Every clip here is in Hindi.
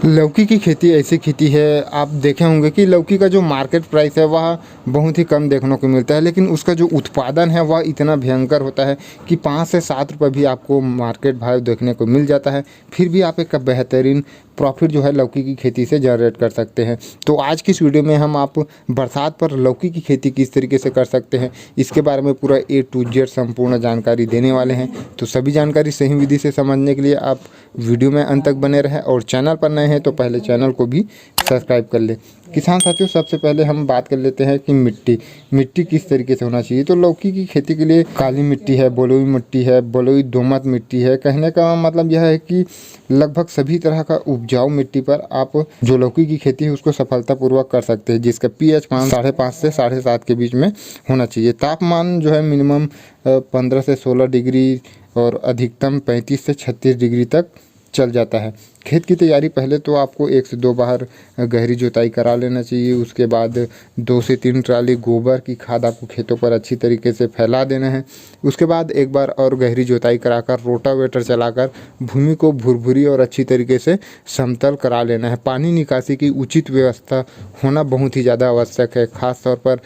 लौकी की खेती ऐसी खेती है, आप देखे होंगे कि लौकी का जो मार्केट प्राइस है वह बहुत ही कम देखने को मिलता है, लेकिन उसका जो उत्पादन है वह इतना भयंकर होता है कि 5 से 7 रुपये भी आपको मार्केट भाव देखने को मिल जाता है। फिर भी आप एक बेहतरीन प्रॉफिट जो है लौकी की खेती से जनरेट कर सकते हैं। तो आज की इस वीडियो में हम आप बरसात पर लौकी की खेती किस तरीके से कर सकते हैं, इसके बारे में पूरा A to Z संपूर्ण जानकारी देने वाले हैं। तो सभी जानकारी सही विधि से समझने के लिए आप वीडियो में अंत तक बने रहें, और चैनल पर नए हैं तो पहले चैनल को भी सब्सक्राइब कर ले। किसान साथियों, सबसे पहले हम बात कर लेते हैं कि मिट्टी किस तरीके से होना चाहिए। तो लौकी की खेती के लिए काली मिट्टी है, बलुई मिट्टी है, बलुई दोमट मिट्टी है। कहने का मतलब यह है कि लगभग सभी तरह का उपजाऊ मिट्टी पर आप जो लौकी की खेती है उसको सफलतापूर्वक कर सकते हैं, जिसका pH मान 5.5 से 7.5 के बीच में होना चाहिए। तापमान जो है मिनिमम 15 से 16 डिग्री और अधिकतम 35 से 36 डिग्री तक चल जाता है। खेत की तैयारी पहले तो आपको 1 से 2 बार गहरी जुताई करा लेना चाहिए। उसके बाद 2 से 3 ट्राली गोबर की खाद आपको खेतों पर अच्छी तरीके से फैला देना है। उसके बाद एक बार और गहरी जुताई कराकर रोटावेटर चलाकर भूमि को भुरभुरी और अच्छी तरीके से समतल करा लेना है। पानी निकासी की उचित व्यवस्था होना बहुत ही ज़्यादा आवश्यक है। खास तौर पर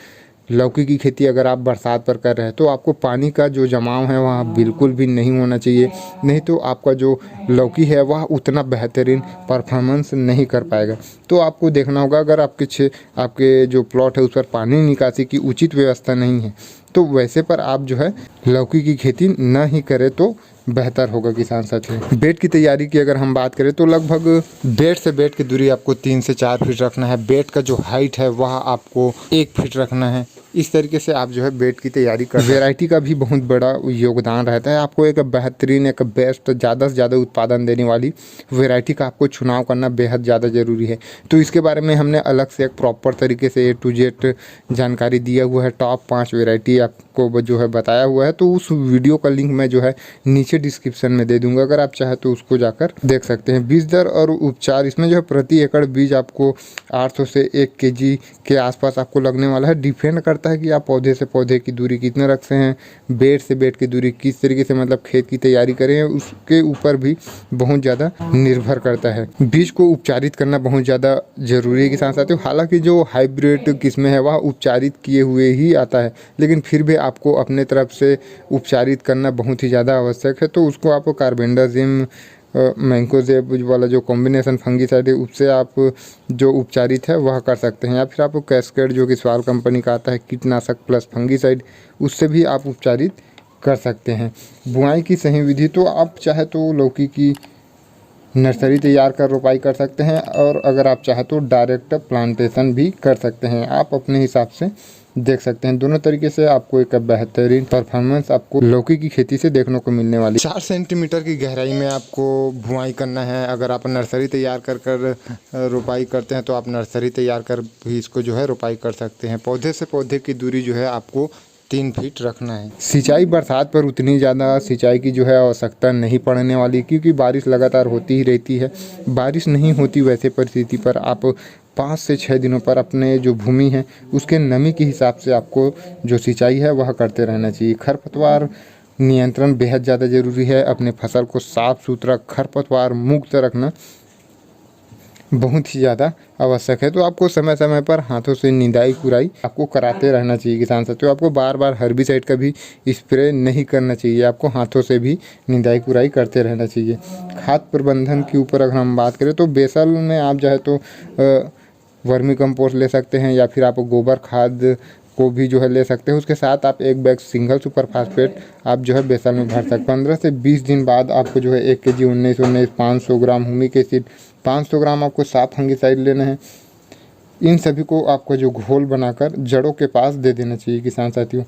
लौकी की खेती अगर आप बरसात पर कर रहे हैं तो आपको पानी का जो जमाव है वहाँ बिल्कुल भी नहीं होना चाहिए, नहीं तो आपका जो लौकी है वह उतना बेहतरीन परफॉर्मेंस नहीं कर पाएगा। तो आपको देखना होगा, अगर आपके जो प्लॉट है उस पर पानी निकासी की उचित व्यवस्था नहीं है तो वैसे पर आप जो है लौकी की खेती न ही करें तो बेहतर होगा। किसान साथियों, बेड की तैयारी की अगर हम बात करें तो लगभग बेड से बेड की दूरी आपको 3 से 4 फीट रखना है। बेड का जो हाइट है वह आपको 1 फीट रखना है। इस तरीके से आप जो है बेड की तैयारी कर। वैरायटी का भी बहुत बड़ा योगदान रहता है। आपको एक बेहतरीन, एक बेस्ट, ज़्यादा से ज़्यादा उत्पादन देने वाली वैरायटी का आपको चुनाव करना बेहद ज़्यादा ज़रूरी है। तो इसके बारे में हमने अलग से एक प्रॉपर तरीके से A to Z जानकारी दिया हुआ है। टॉप 5 वैरायटी आपको जो है बताया हुआ है, तो उस वीडियो का लिंक मैं जो है नीचे डिस्क्रिप्शन में दे दूंगा, अगर आप चाहें तो उसको जाकर देख सकते हैं। बीज दर और उपचार, इसमें जो है प्रति एकड़ बीज आपको 800 से 1 kg के आसपास आपको लगने वाला है। डिपेंड करता है कि आप पौधे से पौधे की दूरी कितने रखते हैं, बेड से बेड की दूरी किस तरीके से मतलब खेत की तैयारी करें, उसके ऊपर भी बहुत ज़्यादा निर्भर करता है। बीज को उपचारित करना बहुत ज़्यादा जरूरी है किसान साथियों। हालांकि जो हाइब्रिड किस्में है वह उपचारित किए हुए ही आता है, लेकिन फिर भी आपको अपने तरफ से उपचारित करना बहुत ही ज़्यादा आवश्यक है। तो उसको आप कार्बेंडाजिम मैंकोजेब वाला जो कॉम्बिनेशन फंगीसाइड है उससे आप जो उपचारित है वह कर सकते हैं, या फिर आप कैस्केड जो कि स्वाल कंपनी का आता है कीटनाशक प्लस फंगीसाइड, उससे भी आप उपचारित कर सकते हैं। बुआई की सही विधि, तो आप चाहे तो लौकी की नर्सरी तैयार कर रोपाई कर सकते हैं, और अगर आप चाहे तो डायरेक्ट प्लांटेशन भी कर सकते हैं। आप अपने हिसाब से देख सकते हैं। दोनों तरीके से आपको एक बेहतरीन परफॉर्मेंस आपको लौकी की खेती से देखने को मिलने वाली। 4 सेंटीमीटर की गहराई में आपको बुआई करना है। अगर आप नर्सरी तैयार कर रोपाई करते हैं तो आप नर्सरी तैयार कर भी इसको जो है रोपाई कर सकते हैं। पौधे से पौधे की दूरी जो है आपको 3 फीट रखना है। सिंचाई, बरसात पर उतनी ज़्यादा सिंचाई की जो है आवश्यकता नहीं पड़ने वाली, क्योंकि बारिश लगातार होती ही रहती है। बारिश नहीं होती वैसे परिस्थिति पर आप 5 से 6 दिनों पर अपने जो भूमि है उसके नमी के हिसाब से आपको जो सिंचाई है वह करते रहना चाहिए। खरपतवार नियंत्रण बेहद ज़्यादा ज़रूरी है। अपने फसल को साफ़ सुथरा खरपतवार मुक्त रखना बहुत ही ज़्यादा आवश्यक है। तो आपको समय समय पर हाथों से निंदाई कुराई आपको कराते रहना चाहिए किसान साथियों। आपको बार बार हर्बिसाइड का भी स्प्रे नहीं करना चाहिए, आपको हाथों से भी निंदाई कुराई करते रहना चाहिए। खाद प्रबंधन के ऊपर अगर हम बात करें तो बेसल में आप चाहे तो वर्मी कंपोस्ट ले सकते हैं, या फिर आप गोबर खाद को भी जो है ले सकते हैं। उसके साथ आप 1 बैग सिंगल सुपर फास्फेट आप जो है बेसल में भर सकते हैं। 15 से 20 दिन बाद आपको जो है 1 kg 19 500 ग्राम ह्यूमिक एसिड, 500 ग्राम आपको साफ फंगिसाइड लेना है। इन सभी को आपको जो घोल बनाकर जड़ों के पास दे देना चाहिए किसान साथियों।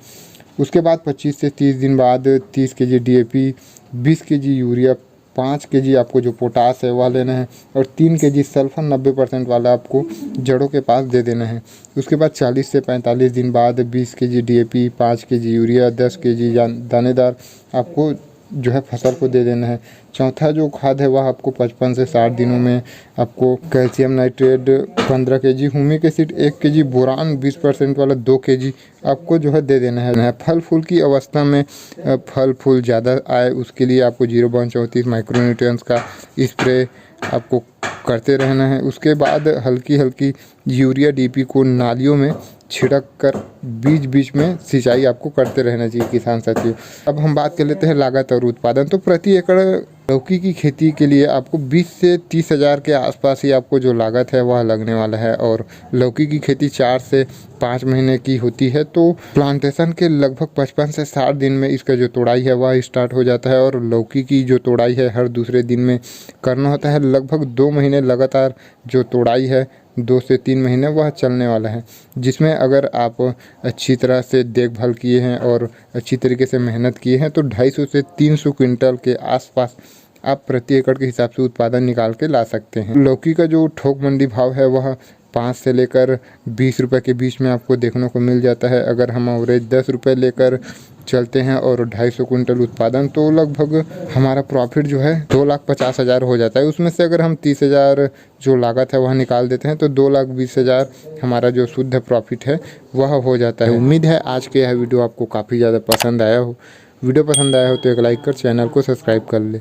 उसके बाद 25 से 30 दिन बाद 30 kg DAP, 20 kg urea, 5 kg आपको जो पोटास है वह लेना है, और 3 kg सल्फर 90% वाला आपको जड़ों के पास दे देना है। उसके बाद 40 से 45 दिन बाद 20 kg DAP, 5 kg urea, 10 kg दानेदार आपको जो है फसल को दे देना है। चौथा जो खाद है वह आपको 55 से 60 दिनों में आपको calcium nitrate 15 kg, humic acid 1 kg, boron 20% वाला 2 kg आपको जो है दे देना है। फल फूल की अवस्था में फल फूल ज़्यादा आए उसके लिए आपको 0.34 माइक्रोन्यूट्रिएंट्स का स्प्रे आपको करते रहना है। उसके बाद हल्की हल्की यूरिया डीपी को नालियों में छिड़क कर बीच बीच में सिंचाई आपको करते रहना चाहिए किसान साथियों। अब हम बात कर लेते हैं लागत और उत्पादन। तो प्रति एकड़ लौकी की खेती के लिए आपको 20 से 30 हज़ार के आसपास ही आपको जो लागत है वह लगने वाला है। और लौकी की खेती 4 से 5 महीने की होती है। तो प्लांटेशन के लगभग 55 से 60 दिन में इसका जो तोड़ाई है वह स्टार्ट हो जाता है। और लौकी की जो तोड़ाई है हर दूसरे दिन में करना होता है। लगभग 2 महीने लगातार जो तोड़ाई है 2 से 3 महीने वह चलने वाला है, जिसमें अगर आप अच्छी तरह से देखभाल किए हैं और अच्छी तरीके से मेहनत किए हैं तो 250 से 300 क्विंटल के आसपास आप प्रति एकड़ के हिसाब से उत्पादन निकाल के ला सकते हैं। लौकी का जो थोक मंडी भाव है वह 5 से लेकर 20 रुपये के बीच में आपको देखने को मिल जाता है। अगर हम एवरेज 10 रुपये लेकर चलते हैं और 250 क्विंटल उत्पादन, तो लगभग हमारा प्रॉफिट जो है 2,50,000 हो जाता है। उसमें से अगर हम 30,000 जो लागत है वह निकाल देते हैं तो 2,20,000 हमारा जो शुद्ध प्रॉफिट है वह हो जाता है। उम्मीद है आज के यह वीडियो आपको काफ़ी ज़्यादा पसंद आया हो। वीडियो पसंद आया हो तो एक लाइक कर चैनल को सब्सक्राइब कर ले।